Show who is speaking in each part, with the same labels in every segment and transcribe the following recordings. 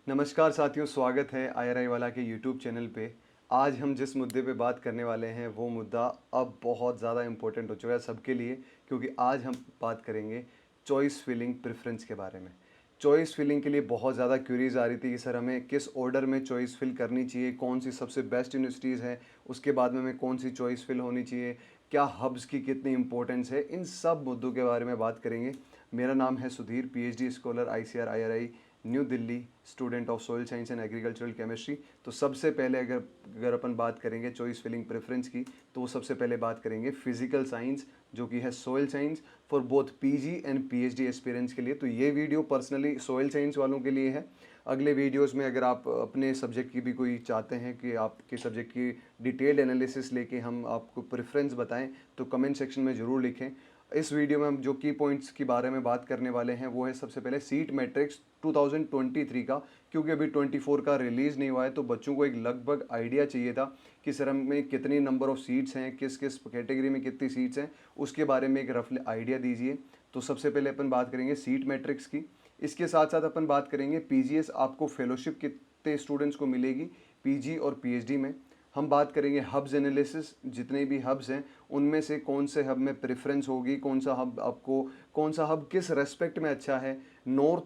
Speaker 1: नमस्कार साथियों, स्वागत है आईआरआई वाला के यूट्यूब चैनल पे। आज हम जिस मुद्दे पे बात करने वाले हैं वो मुद्दा अब बहुत ज़्यादा इम्पोर्टेंट हो चुका है सबके लिए, क्योंकि आज हम बात करेंगे चॉइस फिलिंग प्रेफरेंस के बारे में। चॉइस फिलिंग के लिए बहुत ज़्यादा क्यूरीज आ रही थी कि सर हमें किस ऑर्डर में चॉइस फिल करनी चाहिए, कौन सी सबसे बेस्ट यूनिवर्सिटीज़ हैं, उसके बाद में हमें कौन सी चॉइस फिल होनी चाहिए, क्या हब्स की कितनी इंपॉर्टेंस है, इन सब मुद्दों के बारे में बात करेंगे। मेरा नाम है Sudhir, PhD scholar ICR IRI new Delhi, student of soil science and agricultural chemistry. तो सबसे पहले अगर अगर अपन बात करेंगे चॉइस फिलिंग प्रेफरेंस की, तो वो सबसे पहले बात करेंगे फिजिकल साइंस, जो कि है soil science, for both PG and PhD aspirants के लिए। तो ये वीडियो पर्सनली सॉइल साइंस वालों के लिए है। अगले वीडियोस में अगर आप अपने सब्जेक्ट की भी कोई चाहते हैं कि आपके सब्जेक्ट की डिटेल्ड एनालिसिस लेके हम आपको प्रेफरेंस बताएं, तो कमेंट सेक्शन में ज़रूर लिखें। इस वीडियो में हम जो की पॉइंट्स के बारे में बात करने वाले हैं वो है सबसे पहले सीट मैट्रिक्स 2023 का, क्योंकि अभी 24 का रिलीज़ नहीं हुआ है, तो बच्चों को एक लगभग आइडिया चाहिए था कि सर हमें कितनी नंबर ऑफ़ सीट्स हैं, किस किस कैटेगरी में कितनी सीट्स हैं, उसके बारे में एक रफली आइडिया दीजिए। तो सबसे पहले अपन बात करेंगे सीट मैट्रिक्स की। इसके साथ साथ अपन बात करेंगे पीजीएस आपको फेलोशिप कितने स्टूडेंट्स को मिलेगी पीजी और पीएचडी में। हम बात करेंगे हब्स एनालिसिस, जितने भी हब्स हैं उनमें से कौन से हब में प्रेफरेंस होगी, कौन सा हब आपको, कौन सा हब किस रेस्पेक्ट में अच्छा है, नॉर्थ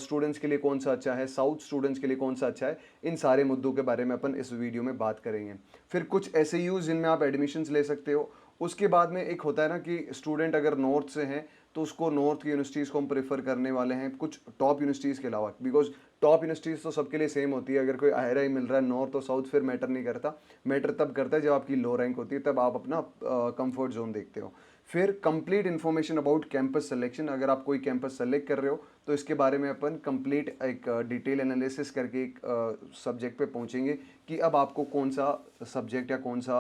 Speaker 1: स्टूडेंट्स के लिए कौन सा अच्छा है, साउथ स्टूडेंट्स के लिए कौन सा अच्छा है। इन सारे मुद्दों के बारे में अपन इस वीडियो में बात करेंगे। फिर कुछ ऐसे यूज जिनमें आप एडमिशन्स ले सकते हो। उसके बाद में एक होता है ना कि स्टूडेंट अगर नॉर्थ से हैं तो उसको नॉर्थ की यूनिवर्सिटीज़ को हम प्रेफर करने वाले हैं, कुछ टॉप यूनिवर्सिटीज़ के अलावा, बिकॉज टॉप यूनिवर्सिटीज़ तो सबके लिए सेम होती है। अगर कोई आईआईआई मिल रहा है नॉर्थ और साउथ, फिर मैटर नहीं करता। मैटर तब करता है जब आपकी लो रैंक होती है, तब आप अपना कंफर्ट जोन देखते हो। फिर complete information about campus selection, अगर आप कोई कैंपस सेलेक्ट कर रहे हो तो इसके बारे में अपन कंप्लीट एक डिटेल एनालिसिस करके एक सब्जेक्ट पे पहुंचेंगे कि अब आपको कौन सा सब्जेक्ट या कौन सा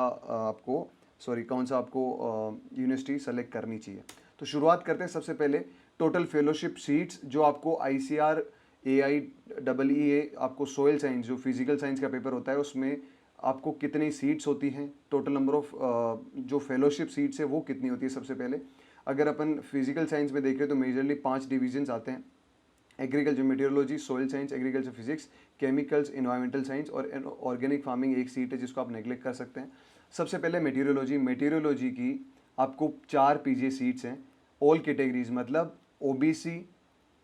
Speaker 1: आपको यूनिवर्सिटी सेलेक्ट करनी चाहिए। तो शुरुआत करते हैं सबसे पहले टोटल फेलोशिप सीट्स, जो आपको आईसीआर AIEE आपको सोयल साइंस, जो फिजिकल साइंस का पेपर होता है, उसमें आपको कितनी सीट्स होती हैं, टोटल नंबर ऑफ जो फेलोशिप सीट्स है वो कितनी होती है। सबसे पहले अगर अपन फिजिकल साइंस में देखें तो मेजरली 5 डिविजन्स आते हैं: agriculture meteorology, soil science, agriculture physics, chemicals, environmental science और ऑर्गेनिक फार्मिंग एक सीट है जिसको आप नेग्लेक्ट कर सकते हैं। सबसे पहले मेटीरियोलॉजी की आपको 4 पीजी सीट्स हैं, ऑल कैटेगरीज, मतलब ओबीसी,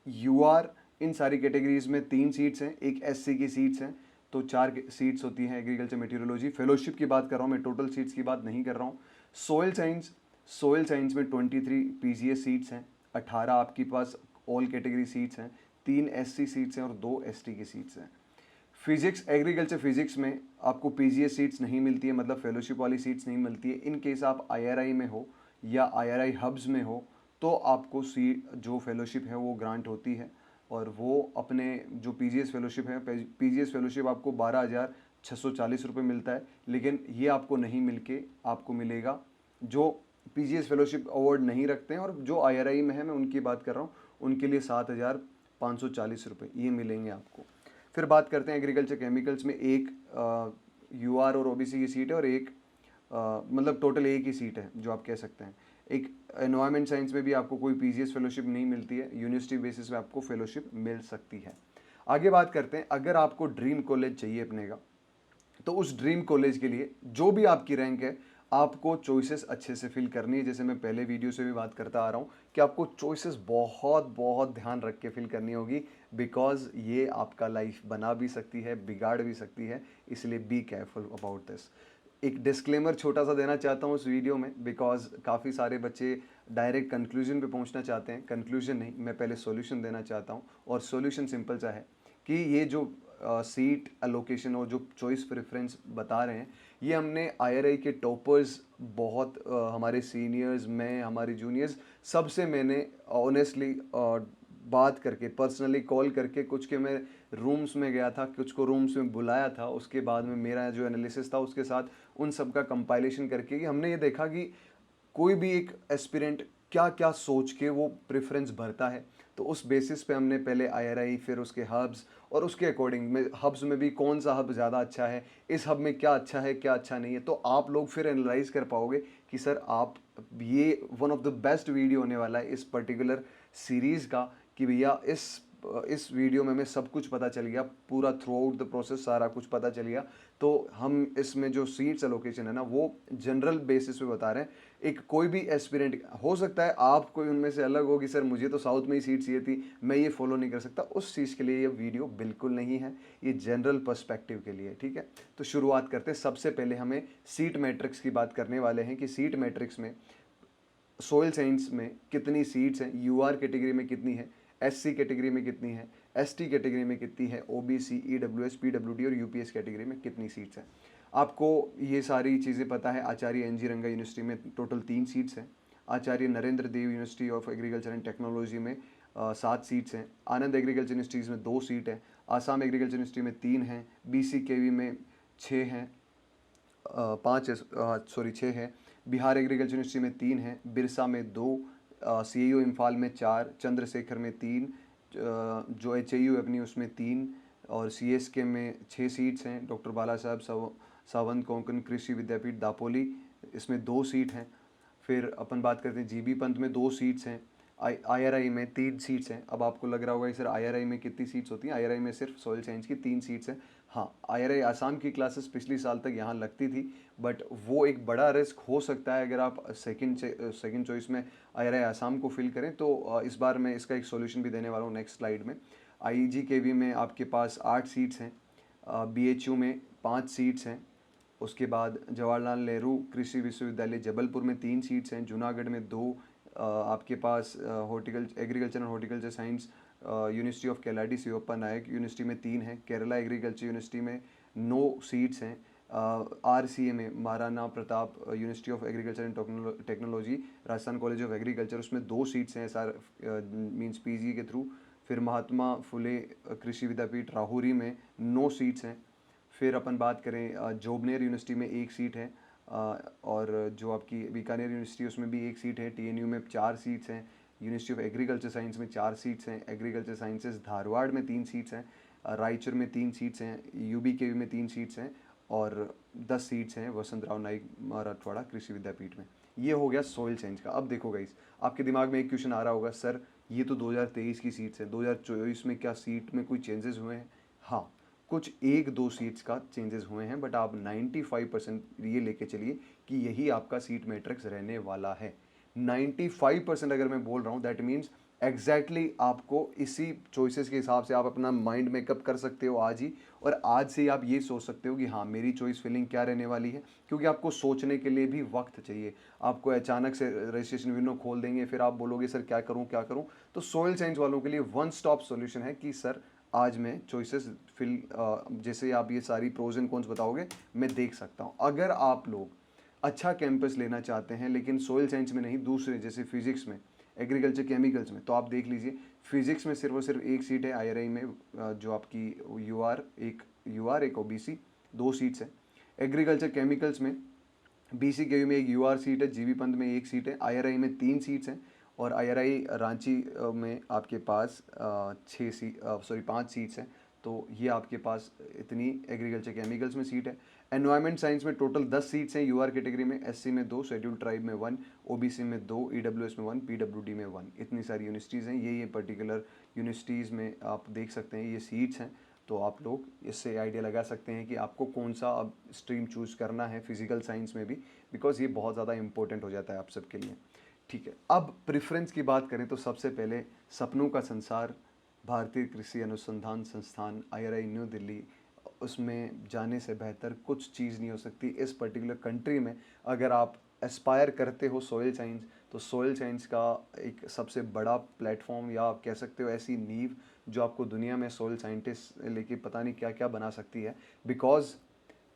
Speaker 1: यूआर, इन सारी कैटेगरीज में 3 सीट्स हैं, एक एससी की सीट्स हैं, तो 4 सीट्स होती हैं एग्रीकल्चर मेटीरियोलॉजी। फेलोशिप की बात कर रहा हूँ मैं, टोटल सीट्स की बात नहीं कर रहा हूँ। सोयल साइंस में 23 पीजीएस सीट्स हैं, 18 आपके पास ऑल कैटेगरी सीट्स हैं, 3 एससी सीट्स हैं और 2 एसटी की सीट्स हैं। फिजिक्स, एग्रीकल्चर फिजिक्स में आपको पीजीएस सीट्स नहीं मिलती है, मतलब फेलोशिप वाली सीट्स नहीं मिलती है। इन केस आप आईआरआई में हो या आईआरआई हब्स में हो तो आपको सीट जो फेलोशिप है वो ग्रांट होती है, और वो अपने जो पीजीएस फेलोशिप है, पीजीएस फेलोशिप आपको 12,640 रुपये मिलता है, लेकिन ये आपको नहीं मिलके आपको मिलेगा जो पीजीएस फेलोशिप अवार्ड नहीं रखते हैं, और जो आईआरआई में है मैं उनकी बात कर रहा हूँ, उनके लिए 7,540 रुपये ये मिलेंगे आपको। फिर बात करते हैं एग्रीकल्चर केमिकल्स में, एक यूआर और ओबीसी की सीट है और एक मतलब टोटल एक ही सीट है जो आप कह सकते हैं। एक एनवायरमेंट साइंस में भी आपको कोई पीजीएस फेलोशिप नहीं मिलती है, यूनिवर्सिटी बेसिस पे आपको फेलोशिप मिल सकती है। आगे बात करते हैं, अगर आपको ड्रीम कॉलेज चाहिए अपने का, तो उस ड्रीम कॉलेज के लिए जो भी आपकी रैंक है आपको चॉइसेस अच्छे से फिल करनी है। जैसे मैं पहले वीडियो से भी बात करता आ रहा हूँ कि आपको चॉइसेस बहुत बहुत ध्यान रख के फिल करनी होगी, बिकॉज ये आपका लाइफ बना भी सकती है, बिगाड़ भी सकती है, इसलिए बी केयरफुल अबाउट दिस। एक डिस्क्लेमर छोटा सा देना चाहता हूँ इस वीडियो में, बिकॉज काफ़ी सारे बच्चे डायरेक्ट कंक्लूजन पे पहुँचना चाहते हैं। कंक्लूजन नहीं, मैं पहले सॉल्यूशन देना चाहता हूँ, और सॉल्यूशन सिंपल सा है कि ये जो सीट अलोकेशन और जो चॉइस प्रेफरेंस बता रहे हैं, ये हमने आईआरआई के टॉपर्स, बहुत हमारे सीनियर्स में हमारे जूनियर्स, सबसे मैंने ऑनेस्टली बात करके, पर्सनली कॉल करके, कुछ के मैं रूम्स में गया था, कुछ को रूम्स में बुलाया था, उसके बाद में मेरा जो एनालिसिस था उसके साथ उन सब का कंपाइलेशन करके कि हमने ये देखा कि कोई भी एक एस्पिरेंट क्या क्या सोच के वो प्रेफरेंस भरता है। तो उस बेसिस पे हमने पहले आईआरआई, फिर उसके हब्स, और उसके अकॉर्डिंग में हब्स में भी कौन सा हब ज़्यादा अच्छा है, इस हब में क्या अच्छा है क्या अच्छा नहीं है, तो आप लोग फिर एनालाइज कर पाओगे कि सर आप, ये one of the best video होने वाला है इस पर्टिकुलर सीरीज़ का, कि भैया इस इस वीडियो में हमें सब कुछ पता चल गया, पूरा थ्रू आउट द प्रोसेस सारा कुछ पता चल गया। तो हम इसमें जो सीट्स एलोकेशन है ना वो जनरल बेसिस पे बता रहे हैं। एक कोई भी एस्पिरेंट हो सकता है, आप कोई उनमें से अलग हो कि सर मुझे तो साउथ में ही सीट चाहिए थी, मैं ये फॉलो नहीं कर सकता, उस चीज़ के लिए ये वीडियो बिल्कुल नहीं है, ये जनरल पर्सपेक्टिव के लिए। ठीक है, तो शुरुआत करते हैं। सबसे पहले हमें सीट मैट्रिक्स की बात करने वाले हैं कि सीट मैट्रिक्स में सोयल साइंस में कितनी सीट्स हैं, यूआर कैटेगरी में कितनी है, एससी कैटेगरी में कितनी है, एसटी कैटेगरी में कितनी है, ओबीसी, ईडब्ल्यूएस, पीडब्ल्यूडी और यूपीएस कैटेगरी में कितनी सीट्स हैं। आपको ये सारी चीज़ें पता है। आचार्य एन जी रंगा यूनिवर्सिटी में टोटल 3 सीट्स हैं। Acharya Narendra Dev university of agriculture and technology में 7 सीट्स हैं। आनंद एग्रीकल्चर यूनिवर्सिटीज़ में 2 सीट हैं। आसाम एग्रीकल्चर यूनिवर्सिटी में 3 हैं। बीसीकेवी में 6 हैं, 6 है। बिहार एग्रीकल्चर यूनिवर्सिटी में 3 हैं। बिरसा में 2, सीएयू इम्फाल में 4, चंद्रशेखर में 3, जो एचएयू अपनी उसमें 3 और सीएसके में 6 सीट्स हैं। डॉक्टर बाला साहब सावंत कोंकण कृषि विद्यापीठ दापोली, इसमें 2 सीट हैं। फिर अपन बात करते हैं जीबी पंत में 2 सीट्स हैं। आईआरआई में 3 सीट्स हैं। अब आपको लग रहा होगा कि सर आईआरआई में कितनी सीट्स होती हैं? आईआरआई में सिर्फ सॉइल साइंस की 3 सीट्स हैं। हाँ, आईआरआई आसाम की क्लासेस पिछली साल तक यहाँ लगती थी, बट वो एक बड़ा रिस्क हो सकता है अगर आप सेकंड चॉइस में आईआरआई आसाम को फिल करें। तो इस बार मैं इसका एक सॉल्यूशन भी देने वाला हूँ नेक्स्ट स्लाइड में। आईजीकेवी में आपके पास 8 सीट्स हैं। बीएचयू में 5 सीट्स हैं। उसके बाद जवाहरलाल नेहरू कृषि विश्वविद्यालय जबलपुर में 3 सीट्स हैं। जूनागढ़ में 2, आपके पास agriculture and horticulture science university of Keladi Shivappa Nayak university में 3 हैं। केरला एग्रीकल्चर यूनिवर्सिटी में 9 सीट्स हैं। आरसीए में Maharana Pratap university of agriculture and technology Rajasthan college of agriculture, उसमें 2 सीट्स हैं एसआर मीन्स पीजी के थ्रू। फिर महात्मा फुले कृषि विद्यापीठ राहुरी में 9 सीट्स हैं। फिर अपन बात करें जोबनेर यूनिवर्सिटी में 1 सीट है, और जो आपकी बीकानेर यूनिवर्सिटी उसमें भी 1 सीट है। टीएनयू में 4 सीट्स हैं। यूनिवर्सिटी ऑफ एग्रीकल्चर साइंस में 4 सीट्स हैं। एग्रीकल्चर साइंसेज धारवाड़ में 3 सीट्स हैं। रायचूर में 3 सीट्स हैं। यूबीकेवी में 3 सीट्स हैं और 10 सीट्स हैं वसंत राव नाइक मराठवाड़ा कृषि विद्यापीठ में। ये हो गया सोइल साइंस का। अब देखो गाइस, आपके दिमाग में एक क्वेश्चन आ रहा होगा, सर ये तो 2023 की सीट्स हैं, 2024 में क्या सीट में कोई चेंजेस हुए हैं? हाँ, कुछ 1-2 सीट्स का चेंजेस हुए हैं, बट आप 95% ये लेके चलिए कि यही आपका सीट मैट्रिक्स रहने वाला है। 95% अगर मैं बोल रहा हूँ, दैट मीन्स एग्जैक्टली आपको इसी चॉइसेस के हिसाब से आप अपना माइंड मेकअप कर सकते हो आज ही, और आज से ही आप ये सोच सकते हो कि हाँ मेरी चॉइस फिलिंग क्या रहने वाली है, क्योंकि आपको सोचने के लिए भी वक्त चाहिए। आपको अचानक से रजिस्ट्रेशन विंडो खोल देंगे, फिर आप बोलोगे सर क्या करूँ क्या करूँ। तो सोइल साइंस वालों के लिए वन स्टॉप सॉल्यूशन है कि सर आज मैं चॉइसेस जैसे आप ये सारी प्रोज एंड कॉन्स बताओगे मैं देख सकता हूँ। अगर आप लोग अच्छा कैंपस लेना चाहते हैं लेकिन सोइल साइंस में नहीं, दूसरे जैसे फिजिक्स में, एग्रीकल्चर केमिकल्स में, तो आप देख लीजिए फिजिक्स में सिर्फ और सिर्फ 1 सीट है आईआरआई में, जो आपकी यूआर एक ओबीसी, 2 सीट्स है। एग्रीकल्चर केमिकल्स में बीसीकेयू में 1 यूआर सीट है, जीबी पंत में 1 सीट है, आईआरआई में 3 सीट्स हैं, और आईआरआई रांची में आपके पास 5 सीट्स हैं। तो ये आपके पास इतनी एग्रीकल्चर केमिकल्स में सीट है। एनवायरमेंट साइंस में टोटल 10 सीट्स हैं यूआर कैटेगरी में, एससी में 2, शेड्यूल ट्राइब में 1, ओबीसी में 2, ईडब्ल्यूएस में 1, पीडब्ल्यूडी में 1। इतनी सारी यूनिवर्सिटीज़ हैं। ये पर्टिकुलर यूनिवर्सिटीज़ में आप देख सकते हैं ये सीट्स हैं। तो आप लोग इससे आइडिया लगा सकते हैं कि आपको कौन सा अब स्ट्रीम चूज़ करना है फिजिकल साइंस में भी, बिकॉज ये बहुत ज़्यादा इंपॉर्टेंट हो जाता है आप सबके लिए। ठीक है, अब प्रेफरेंस की बात करें तो सबसे पहले सपनों का संसार, भारतीय कृषि अनुसंधान संस्थान आईआरआई न्यू दिल्ली, उसमें जाने से बेहतर कुछ चीज़ नहीं हो सकती इस पर्टिकुलर कंट्री में। अगर आप एस्पायर करते हो सोइल साइंस, तो सोइल साइंस का एक सबसे बड़ा प्लेटफॉर्म, या आप कह सकते हो ऐसी नींव जो आपको दुनिया में सोइल साइंटिस्ट लेके पता नहीं क्या क्या बना सकती है। बिकॉज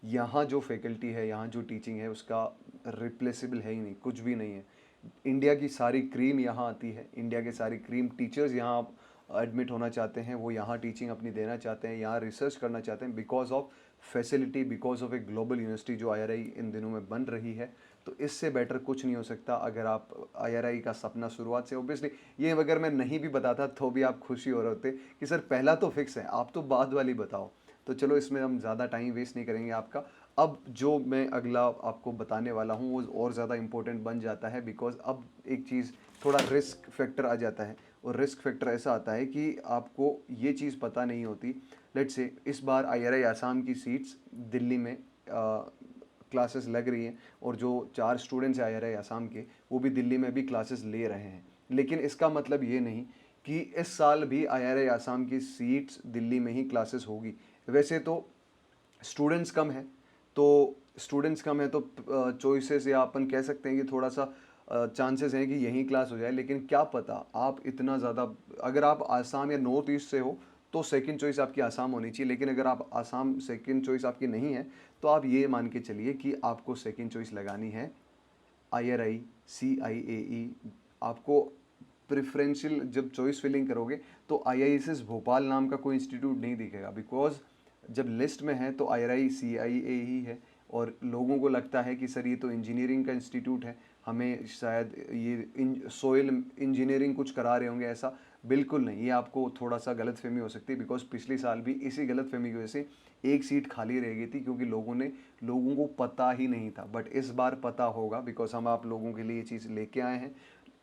Speaker 1: यहाँ जो फैकल्टी है, यहाँ जो टीचिंग है, उसका रिप्लेसेबल है ही नहीं, कुछ भी नहीं है। इंडिया की सारी क्रीम यहाँ आती है, इंडिया के सारी क्रीम टीचर्स यहाँ एडमिट होना चाहते हैं, वो यहाँ टीचिंग अपनी देना चाहते हैं, यहाँ रिसर्च करना चाहते हैं, because of facility, because of a global university जो आईआरआई इन दिनों में बन रही है। तो इससे बेटर कुछ नहीं हो सकता। अगर आप आईआरआई का सपना शुरुआत से, ऑब्वियसली ये अगर मैं नहीं भी बताता तो भी आप खुशी हो रहे होते कि सर पहला तो फिक्स है, आप तो बाद वाली बताओ। तो चलो इसमें हम ज़्यादा टाइम वेस्ट नहीं करेंगे आपका। अब जो मैं अगला आपको बताने वाला हूँ वो और ज़्यादा इम्पोर्टेंट बन जाता है, बिकॉज अब एक चीज़ थोड़ा रिस्क फैक्टर आ जाता है। और रिस्क फैक्टर ऐसा आता है कि आपको ये चीज़ पता नहीं होती। लेट्स से इस बार आईआरआई आसाम की सीट्स दिल्ली में क्लासेस लग रही हैं और जो 4 स्टूडेंट्स हैं आईआरआई आसाम के, वो भी दिल्ली में भी क्लासेस ले रहे हैं। लेकिन इसका मतलब ये नहीं कि इस साल भी आईआरआई आसाम की सीट्स दिल्ली में ही क्लासेस होगी। वैसे तो स्टूडेंट्स कम है, तो चॉइसेस या अपन कह सकते हैं कि थोड़ा सा चांसेस हैं कि यहीं क्लास हो जाए। लेकिन क्या पता आप इतना ज़्यादा, अगर आप आसाम या नॉर्थ ईस्ट से हो तो सेकंड चॉइस आपकी आसाम होनी चाहिए। लेकिन अगर आप आसाम सेकंड चॉइस आपकी नहीं है तो आप ये मान के चलिए कि आपको सेकंड चॉइस लगानी है आईआरआई, सीआईएई। आपको प्रेफरेंशियल जब चॉइस फिलिंग करोगे तो आईआईएसएस भोपाल नाम का कोई इंस्टीट्यूट नहीं दिखेगा, बिकॉज जब लिस्ट में है तो आईआरआई सीआईए ही है। और लोगों को लगता है कि सर ये तो इंजीनियरिंग का इंस्टीट्यूट है, हमें शायद ये सोयल इंजीनियरिंग कुछ करा रहे होंगे। ऐसा बिल्कुल नहीं, ये आपको थोड़ा सा गलतफहमी हो सकती है, बिकॉज पिछले साल भी इसी गलतफहमी की वजह से एक सीट खाली रह गई थी, क्योंकि लोगों को पता ही नहीं था। बट इस बार पता होगा, बिकॉज हम आप लोगों के लिए ये चीज़ लेके आए हैं।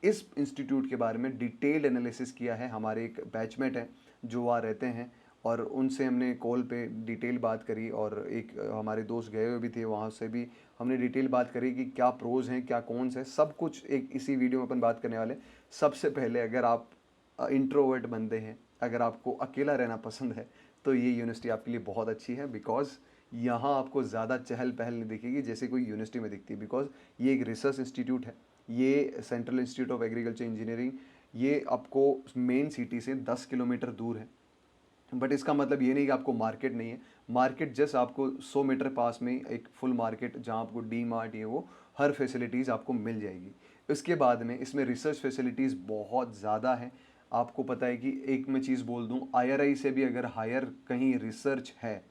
Speaker 1: इस इंस्टीट्यूट के बारे में डिटेल्ड एनालिसिस किया है, हमारे एक बैचमेट हैं जो वहाँ रहते हैं, और उनसे हमने कॉल पे डिटेल बात करी। और एक हमारे दोस्त गए हुए भी थे, वहाँ से भी हमने डिटेल बात करी कि क्या प्रोज हैं क्या कॉन्स हैं, सब कुछ एक इसी वीडियो में अपन बात करने वाले हैं। सबसे पहले, अगर आप इंट्रोवर्ट बंदे हैं, अगर आपको अकेला रहना पसंद है, तो ये यूनिवर्सिटी आपके लिए बहुत अच्छी है। बिकॉज यहाँ आपको ज़्यादा चहल पहल नहीं दिखेगी जैसे कोई यूनिवर्सिटी में दिखती है। बिकॉज ये एक रिसर्च इंस्टीट्यूट है, ये central institute of agriculture engineering, ये आपको मेन सिटी से 10 किलोमीटर दूर है। बट इसका मतलब ये नहीं कि आपको मार्केट नहीं है। मार्केट जस्ट आपको 100 मीटर पास में एक फुल मार्केट, जहाँ आपको डी मार्ट ये वो हर फैसिलिटीज़ आपको मिल जाएगी। इसके बाद में इसमें रिसर्च फैसिलिटीज़ बहुत ज़्यादा है। आपको पता है कि एक मैं चीज़ बोल दूँ, आईआरआई से भी अगर हायर कहीं रिसर्च है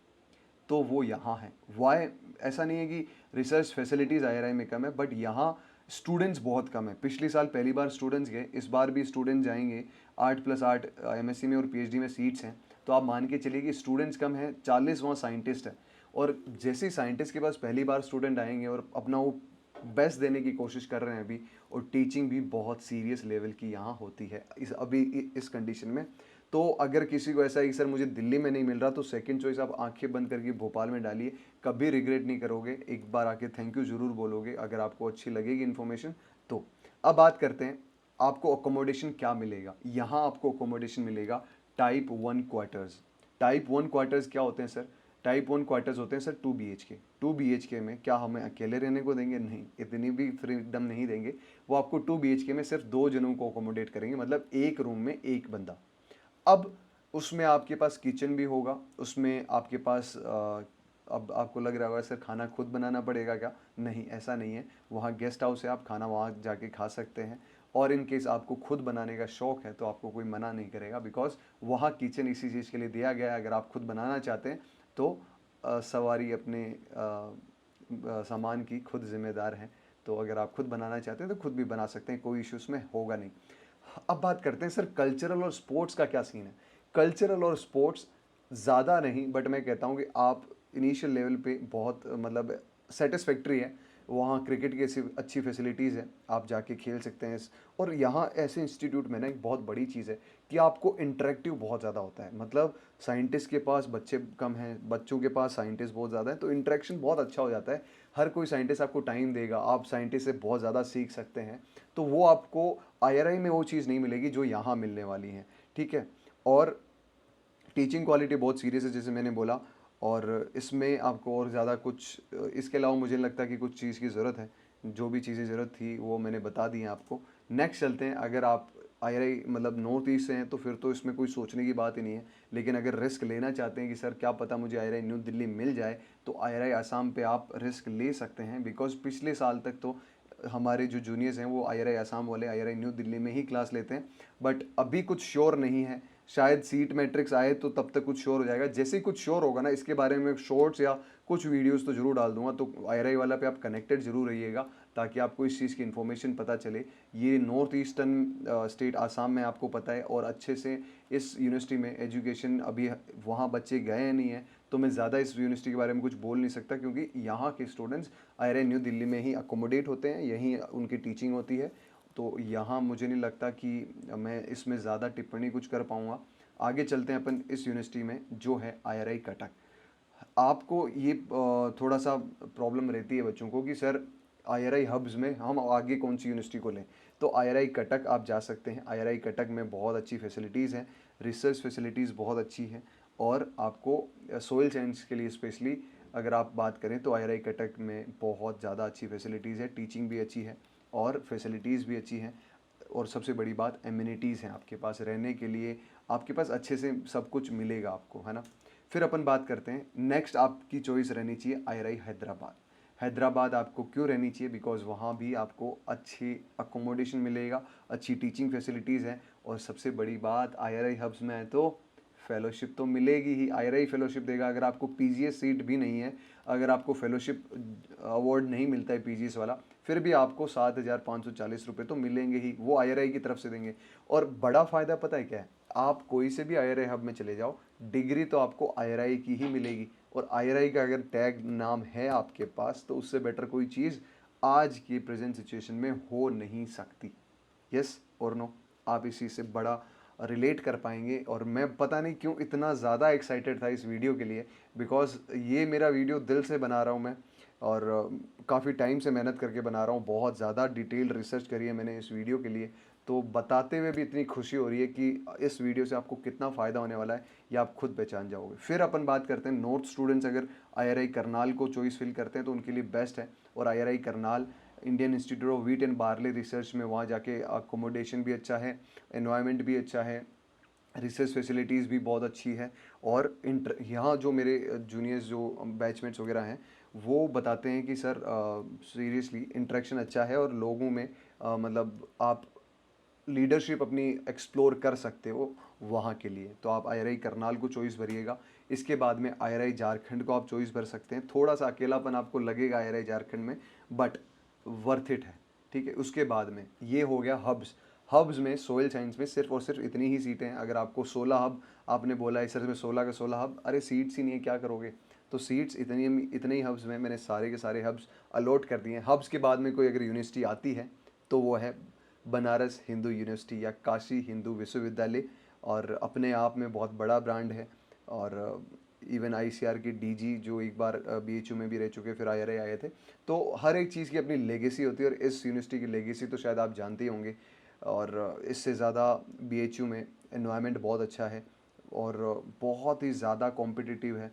Speaker 1: तो वो यहाँ है। वाई? ऐसा नहीं है कि रिसर्च फैसिलिटीज़ आईआईएम में कम है, बट यहाँ स्टूडेंट्स बहुत कम है। पिछले साल पहली बार स्टूडेंट्स गए, इस बार भी स्टूडेंट जाएंगे। 8+8 एमएससी में और पीएचडी में सीट्स हैं, तो आप मान के चलिए कि स्टूडेंट्स कम हैं, 40 वहाँ साइंटिस्ट हैं। और जैसे ही साइंटिस्ट के पास पहली बार स्टूडेंट आएंगे और अपना वो बेस्ट देने की कोशिश कर रहे हैं अभी, और टीचिंग भी बहुत सीरियस लेवल की यहाँ होती है इस कंडीशन में। तो अगर किसी को ऐसा है कि सर मुझे दिल्ली में नहीं मिल रहा, तो सेकंड चॉइस आप आंखें बंद करके भोपाल में डालिए, कभी रिग्रेट नहीं करोगे। एक बार आके थैंक यू ज़रूर बोलोगे अगर आपको अच्छी लगेगी इन्फॉर्मेशन तो। अब बात करते हैं आपको अकोमोडेशन क्या मिलेगा। यहाँ आपको अकोमोडेशन मिलेगा टाइप 1 क्वार्टर्स। टाइप 1 क्वार्टर्स क्या होते हैं सर? टाइप 1 क्वार्टर्स होते हैं सर 2 BHK। 2 BHK में क्या हमें अकेले रहने को देंगे? नहीं, इतनी भी फ्रीडम नहीं देंगे। वो आपको 2 BHK में सिर्फ 2 जनों को अकोमोडेट करेंगे, मतलब एक रूम में एक बंदा। अब उसमें आपके पास किचन भी होगा, उसमें आपके पास अब आपको लग रहा होगा सर खाना खुद बनाना पड़ेगा क्या? नहीं, ऐसा नहीं है। वहाँ गेस्ट हाउस है, आप खाना वहाँ जाके खा सकते हैं। और इन केस आपको खुद बनाने का शौक है तो आपको कोई मना नहीं करेगा, बिकॉज वहाँ किचन इसी चीज़ के लिए दिया गया है। अगर आप खुद बनाना चाहते हैं तो सवारी अपने सामान की खुद जिम्मेदार हैं। तो अगर आप खुद बनाना चाहते हैं तो खुद भी बना सकते हैं, कोई इशू उसमें होगा नहीं। अब बात करते हैं सर कल्चरल और स्पोर्ट्स का क्या सीन है। कल्चरल और स्पोर्ट्स ज़्यादा नहीं, बट मैं कहता हूँ कि आप इनिशियल लेवल पे बहुत मतलब सेटिस्फैक्ट्री है। वहाँ क्रिकेट की ऐसी अच्छी फैसिलिटीज़ हैं, आप जाके खेल सकते हैं। और यहाँ ऐसे इंस्टीट्यूट में ना एक बहुत बड़ी चीज़ है कि आपको इंटरेक्टिव बहुत ज़्यादा होता है। मतलब साइंटिस्ट के पास बच्चे कम हैं, बच्चों के पास साइंटिस्ट बहुत ज़्यादा है, तो इंटरेक्शन बहुत अच्छा हो जाता है। हर कोई साइंटिस्ट आपको टाइम देगा, आप साइंटिस्ट से बहुत ज़्यादा सीख सकते हैं। तो वो आपको आईआरआई में वो चीज़ नहीं मिलेगी जो यहाँ मिलने वाली है, ठीक है। और टीचिंग क्वालिटी बहुत सीरियस है जैसे मैंने बोला। और इसमें आपको और ज़्यादा कुछ इसके अलावा मुझे नहीं लगता कि कुछ चीज़ की ज़रूरत है। जो भी चीज़ें ज़रूरत थी वो मैंने बता दी हैं आपको। नेक्स्ट चलते हैं। अगर आप आईआरआई मतलब नॉर्थ ईस्ट से हैं तो फिर तो इसमें कोई सोचने की बात ही नहीं है। लेकिन अगर रिस्क लेना चाहते हैं कि सर क्या पता मुझे आईआरआई न्यू दिल्ली मिल जाए, तो आईआरआई आसाम पे आप रिस्क ले सकते हैं। बिकॉज पिछले साल तक तो हमारे जो जूनियर्स हैं वो आईआरआई आसाम वाले आईआरआई न्यू दिल्ली में ही क्लास लेते हैं। बट अभी कुछ श्योर नहीं है, शायद सीट मैट्रिक्स आए तो तब तक कुछ श्योर हो जाएगा। जैसे ही कुछ श्योर होगा ना, इसके बारे में शॉर्ट्स या कुछ वीडियोस तो जरूर डाल दूंगा। तो आईआरआई वाला पे आप कनेक्टेड जरूर रहिएगा, ताकि आपको इस चीज़ की इन्फॉर्मेशन पता चले। ये नॉर्थ ईस्टर्न स्टेट आसाम में आपको पता है, और अच्छे से इस यूनिवर्सिटी में एजुकेशन अभी वहाँ बच्चे गए नहीं हैं, तो मैं ज़्यादा इस यूनिवर्सिटी के बारे में कुछ बोल नहीं सकता, क्योंकि यहाँ के स्टूडेंट्स आईआईएम न्यू दिल्ली में ही अकोमोडेट होते हैं, यहीं उनकी टीचिंग होती है। तो यहाँ मुझे नहीं लगता कि मैं इसमें ज़्यादा टिप्पणी कुछ कर पाऊँगा। आगे चलते हैं अपन इस यूनिवर्सिटी में जो है आईआरआई कटक। आपको ये थोड़ा सा प्रॉब्लम रहती है बच्चों को कि सर आईआरआई हब्स में हम आगे कौन सी यूनिवर्सिटी को लें। तो आईआरआई कटक आप जा सकते हैं। आईआरआई कटक में बहुत अच्छी फैसिलिटीज़ हैं, रिसर्च फैसिलिटीज़ बहुत अच्छी हैं, और आपको सोइल साइंस के लिए स्पेशली अगर आप बात करें तो आईआरआई कटक में बहुत ज़्यादा अच्छी फैसिलिटीज़ है, टीचिंग भी अच्छी है और फैसिलिटीज़ भी अच्छी हैं। और सबसे बड़ी बात एमिनिटीज़ हैं आपके पास रहने के लिए, आपके पास अच्छे से सब कुछ मिलेगा आपको, है ना। फिर अपन बात करते हैं नेक्स्ट, आपकी चॉइस रहनी चाहिए आईआरआई हैदराबाद। हैदराबाद आपको क्यों रहनी चाहिए, बिकॉज वहाँ भी आपको अच्छी अकोमोडेशन मिलेगा, अच्छी टीचिंग फैसिलिटीज़ हैं, और सबसे बड़ी बात आईआरआई हब्स में है तो फेलोशिप तो मिलेगी ही। आईआरआई फेलोशिप देगा। अगर आपको पीजीएस सीट भी नहीं है, अगर आपको फेलोशिप अवार्ड नहीं मिलता है पीजीएस वाला, फिर भी आपको 7,540 रुपये तो मिलेंगे ही, वो आईआरआई की तरफ से देंगे। और बड़ा फ़ायदा पता है क्या है, आप कोई से भी आईआरआई हब में चले जाओ, डिग्री तो आपको आईआरआई की ही मिलेगी। और आईआरआई का अगर टैग नाम है आपके पास तो उससे बेटर कोई चीज़ आज की प्रेजेंट सिचुएशन में हो नहीं सकती। यस और नो, आप इसी से बड़ा रिलेट कर पाएंगे। और मैं पता नहीं क्यों इतना ज़्यादा एक्साइटेड था इस वीडियो के लिए, बिकॉज ये मेरा वीडियो दिल से बना रहा हूँ मैं, और काफ़ी टाइम से मेहनत करके बना रहा हूँ। बहुत ज़्यादा डिटेल्ड रिसर्च करी है मैंने इस वीडियो के लिए। तो बताते हुए भी इतनी खुशी हो रही है कि इस वीडियो से आपको कितना फ़ायदा होने वाला है ये आप खुद पहचान जाओगे। फिर अपन बात करते हैं नॉर्थ स्टूडेंट्स अगर आईआरआई करनाल को चॉइस फिल करते हैं तो उनके लिए बेस्ट है। और IRI Karnal Indian institute of wheat and barley research में, वहाँ जाके अकोमोडेशन भी अच्छा है, एनवायरनमेंट भी अच्छा है, रिसर्च फैसिलिटीज़ भी बहुत अच्छी है। और यहाँ जो मेरे जूनियर्स जो बैचमेट्स वगैरह हैं वो बताते हैं कि सर सीरियसली इंटरेक्शन अच्छा है, और लोगों में मतलब आप लीडरशिप अपनी एक्सप्लोर कर सकते हो वहाँ के लिए। तो आप आईआरआई करनाल को चॉइस भरिएगा। इसके बाद में आईआरआई झारखंड को आप चॉइस भर सकते हैं। थोड़ा सा अकेलापन आपको लगेगा आईआरआई झारखंड में, बट वर्थ इट है, ठीक है। उसके बाद में ये हो गया हब्स। हब्स में सोयल साइंस में सिर्फ और सिर्फ इतनी ही सीटें हैं। अगर आपको 16 हब आपने बोला है सर में 16 के 16 हब, अरे सीट्स ही नहीं है क्या करोगे। तो सीट्स इतने ही हब्स में मैंने सारे के सारे हब्स अलॉट कर दिए हैं। हब्स के बाद में कोई अगर यूनिवर्सिटी आती है तो वो है बनारस हिंदू यूनिवर्सिटी या काशी हिंदू विश्वविद्यालय, और अपने आप में बहुत बड़ा ब्रांड है। और इवन आईसीआर के डीजी जो एक बार बीएचयू में भी रह चुके, फिर आईआरआई आए थे। तो हर एक चीज़ की अपनी लेगेसी होती है, और इस यूनिवर्सिटी की लेगेसी तो शायद आप जानते ही होंगे। और इससे ज़्यादा बीएचयू में एनवायरनमेंट बहुत अच्छा है, और बहुत ही ज़्यादा कॉम्पिटिटिव है।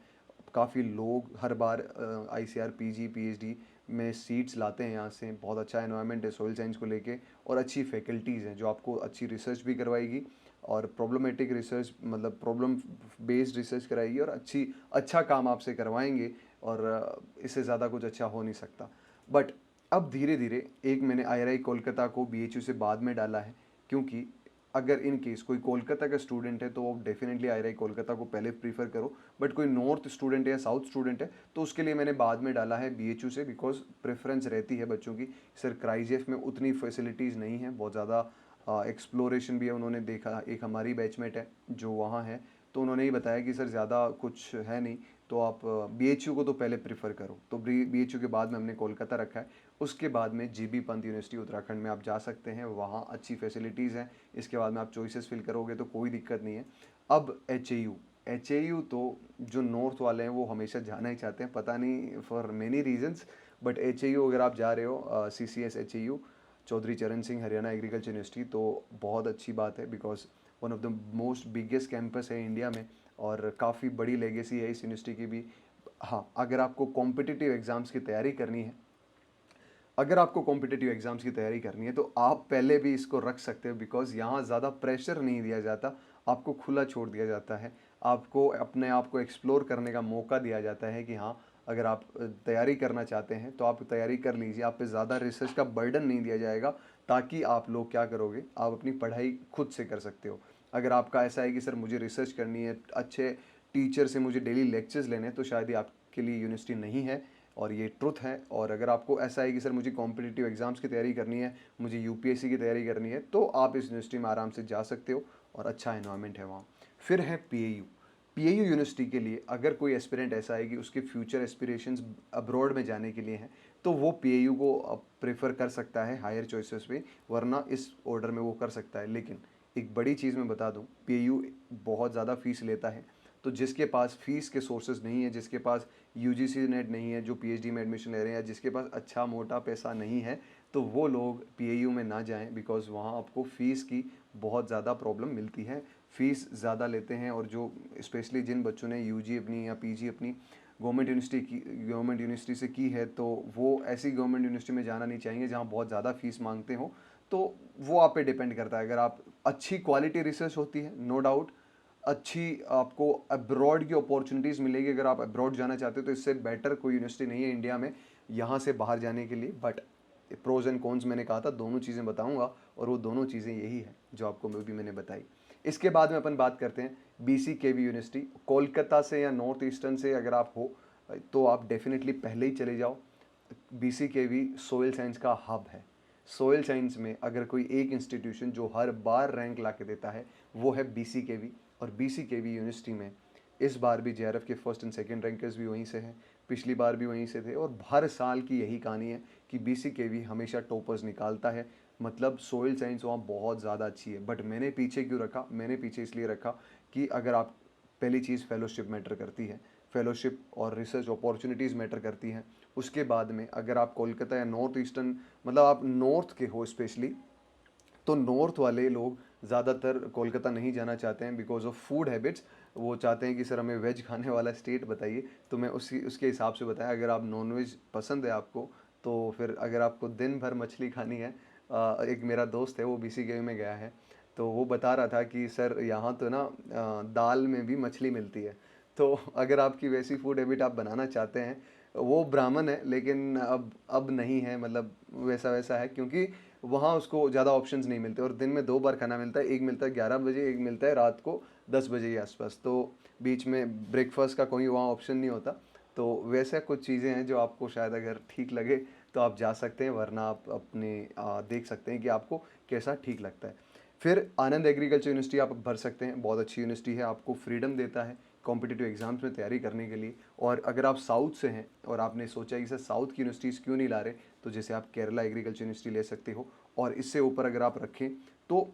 Speaker 1: काफ़ी लोग हर बार आईसीआर पीजी पीएचडी में सीट्स लाते हैं यहाँ से। बहुत अच्छा एनवायरनमेंट है सोइल साइंस को लेके, और अच्छी फैकल्टीज़ हैं जो आपको अच्छी रिसर्च भी करवाएगी, और प्रॉब्लमेटिक रिसर्च मतलब प्रॉब्लम बेस्ड रिसर्च कराएगी, और अच्छा काम आपसे करवाएंगे। और इससे ज़्यादा कुछ अच्छा हो नहीं सकता। बट अब धीरे धीरे एक मैंने आईआईटी कोलकाता को बीएचयू से बाद में डाला है, क्योंकि अगर इन केस कोई कोलकाता का स्टूडेंट है तो वो डेफिनेटली आईआईटी कोलकाता को पहले प्रीफर करो। बट कोई नॉर्थ स्टूडेंट है या साउथ स्टूडेंट है तो उसके लिए मैंने बाद में डाला है बीएचयू से, बिकॉज प्रेफरेंस रहती है बच्चों की। सर क्राइजेफ में उतनी फैसिलिटीज़ नहीं है, बहुत ज़्यादा एक्सप्लोरेशन भी है। उन्होंने देखा, एक हमारी बैचमेट है जो वहाँ है, तो उन्होंने ही बताया कि सर ज़्यादा कुछ है नहीं, तो आप बीएचयू को तो पहले प्रीफर करो। तो बीएचयू के बाद में हमने कोलकाता रखा है। उसके बाद में जीबी पंत यूनिवर्सिटी उत्तराखंड में आप जा सकते हैं, वहाँ अच्छी फैसिलिटीज़ हैं। इसके बाद में आप चॉइसेस फिल करोगे तो कोई दिक्कत नहीं है। अब एच ए यू तो जो नॉर्थ वाले हैं वो हमेशा जाना ही चाहते हैं, पता नहीं for many reasons. But H अगर आप जा रहे हो CCS एच चौधरी चरण सिंह हरियाणा एग्रीकल्चर यूनिवर्सिटी, तो बहुत अच्छी बात है, because one of the most biggest campus है इंडिया में, और काफ़ी बड़ी लेगेसी है इस यूनिवर्सिटी की भी। हाँ, अगर आपको कॉम्पिटिटिव एग्ज़ाम्स की तैयारी करनी है तो आप पहले भी इसको रख सकते हो, बिकॉज़ यहाँ ज़्यादा प्रेशर नहीं दिया जाता, आपको खुला छोड़ दिया जाता है। आपको अपने आप को एक्सप्लोर करने का मौका दिया जाता है कि हाँ, अगर आप तैयारी करना चाहते हैं तो आप तैयारी कर लीजिए। आप पे ज़्यादा रिसर्च का बर्डन नहीं दिया जाएगा, ताकि आप लोग क्या करोगे, आप अपनी पढ़ाई खुद से कर सकते हो। अगर आपका ऐसा है कि सर मुझे रिसर्च करनी है, अच्छे टीचर से मुझे डेली लेक्चर्स लेने हैं, तो शायद ये आपके लिए यूनिवर्सिटी नहीं है, और ये ट्रुथ है। और अगर आपको ऐसा है कि सर मुझे कॉम्पिटिटिव एग्ज़ाम्स की तैयारी करनी है, मुझे यूपीएससी की तैयारी करनी है, तो आप इस यूनिवर्सिटी में आराम से जा सकते हो, और अच्छा इन्वायरमेंट है वहाँ। फिर है पीएयू। पीएयू यूनिवर्सिटी के लिए अगर कोई एस्पिरेंट ऐसा है कि उसके फ्यूचर एस्पिरेशंस अब्रॉड में जाने के लिए हैं, तो वो पीएयू को प्रेफर कर सकता है हायर चॉइसेस पे, वरना इस ऑर्डर में वो कर सकता है। लेकिन एक बड़ी चीज़ मैं बता दूं, पीएयू बहुत ज़्यादा फीस लेता है। तो जिसके पास फीस के सोर्सेज नहीं है, जिसके पास यूजीसी नेट नहीं है, जो पीएचडी में एडमिशन ले रहे हैं, या जिसके पास अच्छा मोटा पैसा नहीं है, तो वो लोग पीएयू में ना जाएं, बिकॉज वहाँ आपको फ़ीस की बहुत ज़्यादा प्रॉब्लम मिलती है। फ़ीस ज़्यादा लेते हैं, और जो स्पेशली जिन बच्चों ने यूजी अपनी या पीजी अपनी गवर्नमेंट यूनिवर्सिटी से की है, तो वो ऐसी गवर्नमेंट यूनिवर्सिटी में जाना नहीं चाहेंगे जहाँ बहुत ज़्यादा फीस मांगते हो। तो वो आप पे डिपेंड करता है। अगर आप अच्छी क्वालिटी रिसर्च होती है, नो डाउट, अच्छी आपको अब्रॉड की अपॉर्चुनिटीज़ मिलेगी। अगर आप अब्रॉड जाना चाहते हो तो इससे बेटर कोई यूनिवर्सिटी नहीं है इंडिया में यहाँ से बाहर जाने के लिए। बट प्रोज एंड कॉन्स मैंने कहा था, दोनों चीज़ें बताऊंगा, और वो दोनों चीज़ें यही है जो आपको भी मैंने बताई। इसके बाद में अपन बात करते हैं बीसीकेवी यूनिवर्सिटी। कोलकाता से या नॉर्थ ईस्टर्न से अगर आप हो तो आप डेफिनेटली पहले ही चले जाओ। बीसीकेवी सोयल साइंस का हब है। सोयल साइंस में अगर कोई एक इंस्टीट्यूशन जो हर बार रैंक ला के देता है, वो है बीसीकेवी। और बीसीकेवी यूनिवर्सिटी में इस बार भी जेआरएफ के फर्स्ट एंड सेकंड रैंकर्स भी वहीं से हैं, पिछली बार भी वहीं से थे, और हर साल की यही कहानी है कि बीसीकेवी हमेशा टॉपर्स निकालता है। मतलब सोयल साइंस वहाँ बहुत ज़्यादा अच्छी है। बट मैंने पीछे क्यों रखा? मैंने पीछे इसलिए रखा कि अगर आप, पहली चीज़ फेलोशिप मैटर करती है, फेलोशिप और रिसर्च अपॉर्चुनिटीज़ मैटर करती हैं। उसके बाद में अगर आप कोलकाता या नॉर्थ ईस्टर्न, मतलब आप नॉर्थ के हो स्पेशली, तो नॉर्थ वाले लोग ज़्यादातर कोलकाता नहीं जाना चाहते हैं बिकॉज ऑफ फूड हैबिट्स। वो चाहते हैं कि सर हमें वेज खाने वाला स्टेट बताइए, तो मैं उसके हिसाब से बताया। अगर आप नॉन वेज पसंद है आपको, तो फिर अगर आपको दिन भर मछली खानी है, एक मेरा दोस्त है वो बीसीके में गया है, तो वो बता रहा था कि सर यहाँ तो ना दाल में भी मछली मिलती है। तो अगर आपकी वैसी फूड हैबिट आप बनाना चाहते हैं, वो ब्राह्मण है लेकिन अब नहीं है, मतलब वैसा वैसा है, क्योंकि वहाँ उसको ज़्यादा ऑप्शंस नहीं मिलते, और दिन में 2 बार खाना मिलता है। एक मिलता है 11 बजे, एक मिलता है रात को 10 बजे के आसपास। तो बीच में ब्रेकफास्ट का कोई वहाँ ऑप्शन नहीं होता। तो वैसे कुछ चीज़ें हैं जो आपको शायद अगर ठीक लगे तो आप जा सकते हैं, वरना आप अपने देख सकते हैं कि आपको कैसा ठीक लगता है। फिर आनंद एग्रीकल्चर यूनिवर्सिटी आप भर सकते हैं, बहुत अच्छी यूनिवर्सिटी है, आपको फ्रीडम देता है कॉम्पिटिटिव एग्जाम्स में तैयारी करने के लिए। और अगर आप साउथ से हैं और आपने सोचा कि सर साउथ की यूनिवर्सिटीज़ क्यों नहीं ला रहे, तो जैसे आप केरला एग्रीकल्चर यूनिवर्सिटी ले सकते हो। और इससे ऊपर अगर आप रखें तो,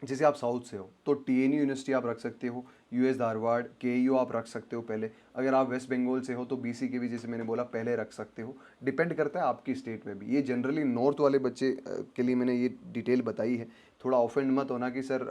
Speaker 1: जैसे आप साउथ से हो तो टीएनयू यूनिवर्सिटी आप रख सकते हो, यूएस धारवाड़, केयू आप रख सकते हो पहले। अगर आप वेस्ट बंगाल से हो तो बीसी के भी, जैसे मैंने बोला, पहले रख सकते हो। डिपेंड करता है आपकी स्टेट में भी। ये जनरली नॉर्थ वाले बच्चे के लिए मैंने ये डिटेल बताई है। थोड़ा ऑफेंड मत होना कि सर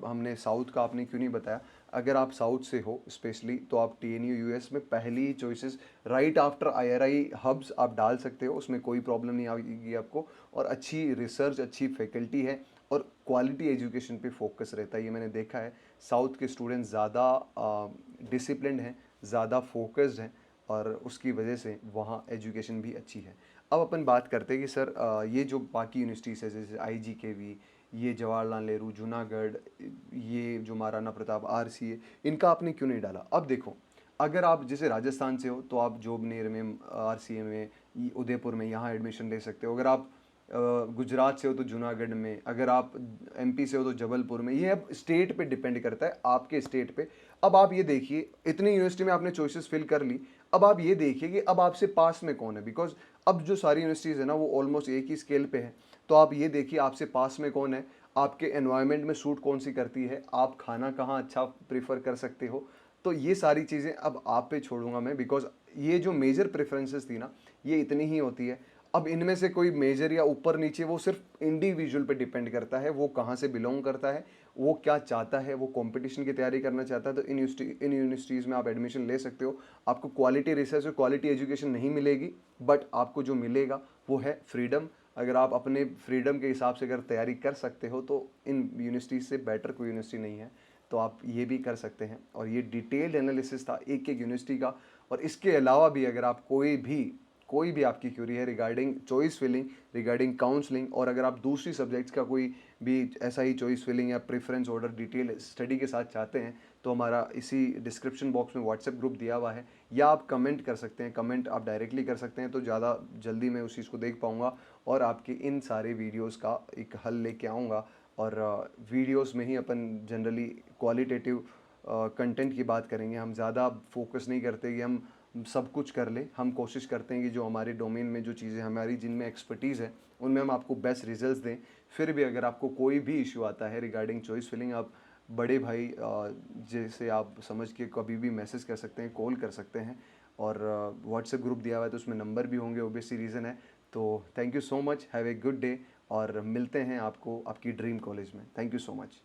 Speaker 1: हमने साउथ का आपने क्यों नहीं बताया। अगर आप साउथ से हो स्पेशली, तो आप टीएनयू यूएस में पहली choices right after IRI hubs आप डाल सकते हो, उसमें कोई प्रॉब्लम नहीं आएगी आपको। और अच्छी रिसर्च, अच्छी फैकल्टी है, और क्वालिटी एजुकेशन पे फोकस रहता है। ये मैंने देखा है, साउथ के स्टूडेंट्स ज़्यादा डिसिप्लिन्ड हैं, ज़्यादा फोकस्ड हैं, और उसकी वजह से वहाँ एजुकेशन भी अच्छी है। अब अपन बात करते हैं कि सर ये जो बाकी यूनिवर्सिटीज़ है, जैसे आईजीकेवी, ये जवाहरलाल नेहरू, जूनागढ़, ये जो महाराणा प्रताप, आरसीए, इनका आपने क्यों नहीं डाला? अब देखो, अगर आप जैसे राजस्थान से हो तो आप जोबनेर में, आरसीए में, उदयपुर में यहाँ एडमिशन ले सकते हो। अगर आप गुजरात से हो तो जूनागढ़ में, अगर आप एमपी से हो तो जबलपुर में। ये अब स्टेट पे डिपेंड करता है, आपके स्टेट पे। अब आप ये देखिए, इतनी यूनिवर्सिटी में आपने चॉइसेस फिल कर ली, अब आप ये देखिए कि अब आपसे पास में कौन है। बिकॉज अब जो सारी यूनिवर्सिटीज़ है ना, वो ऑलमोस्ट एक ही स्केल पे है। तो आप ये देखिए आपसे पास में कौन है, आपके एनवायरनमेंट में सूट कौन सी करती है, आप खाना कहाँ अच्छा प्रीफर कर सकते हो। तो ये सारी चीज़ें अब आप पे छोड़ूंगा मैं, बिकॉज ये जो मेजर प्रेफरेंसेस थी ना, ये इतनी ही होती है। अब इनमें से कोई मेजर या ऊपर नीचे, वो सिर्फ इंडिविजुअल पे डिपेंड करता है, वो कहाँ से बिलोंग करता है, वो क्या चाहता है, वो कंपटीशन की तैयारी करना चाहता है। तो इन यूनिवर्सिटीज़ में आप एडमिशन ले सकते हो। आपको क्वालिटी रिसर्च और क्वालिटी एजुकेशन नहीं मिलेगी, बट आपको जो मिलेगा वो है फ्रीडम। अगर आप अपने फ्रीडम के हिसाब से अगर तैयारी कर सकते हो, तो इन यूनिवर्सिटीज़ से बेटर कोई यूनिवर्सिटी नहीं है। तो आप ये भी कर सकते हैं। और ये डिटेल्ड एनालिसिस था एक एक यूनिवर्सिटी का। और इसके अलावा भी अगर आप कोई भी आपकी क्यूरी है regarding choice filling, regarding counselling, और अगर आप दूसरी सब्जेक्ट्स का कोई भी ऐसा ही चॉइस फिलिंग या प्रेफरेंस ऑर्डर डिटेल स्टडी के साथ चाहते हैं, तो हमारा इसी डिस्क्रिप्शन बॉक्स में व्हाट्सएप ग्रुप दिया हुआ है, या आप कमेंट कर सकते हैं। कमेंट आप डायरेक्टली कर सकते हैं, तो ज़्यादा जल्दी मैं उस चीज़ को देख पाऊँगा और आपके इन सारे वीडियोज़ का एक हल लेके आऊँगा। और वीडियोज़ में ही अपन जनरली क्वालिटेटिव कंटेंट की बात करेंगे। हम ज़्यादा फोकस नहीं करते कि हम सब कुछ कर लें। हम कोशिश करते हैं कि जो हमारे डोमेन में जो चीज़ें हमारी जिनमें एक्सपर्टीज़ है उनमें हम आपको बेस्ट रिजल्ट्स दें। फिर भी अगर आपको कोई भी इशू आता है रिगार्डिंग चॉइस फिलिंग, आप बड़े भाई जैसे आप समझ के कभी भी मैसेज कर सकते हैं, कॉल कर सकते हैं। और व्हाट्सएप ग्रुप दिया हुआ है तो उसमें नंबर भी होंगे, ओबियस सी रीज़न है। तो thank you so much, have a good day, और मिलते हैं आपको आपकी ड्रीम कॉलेज में। Thank you so much.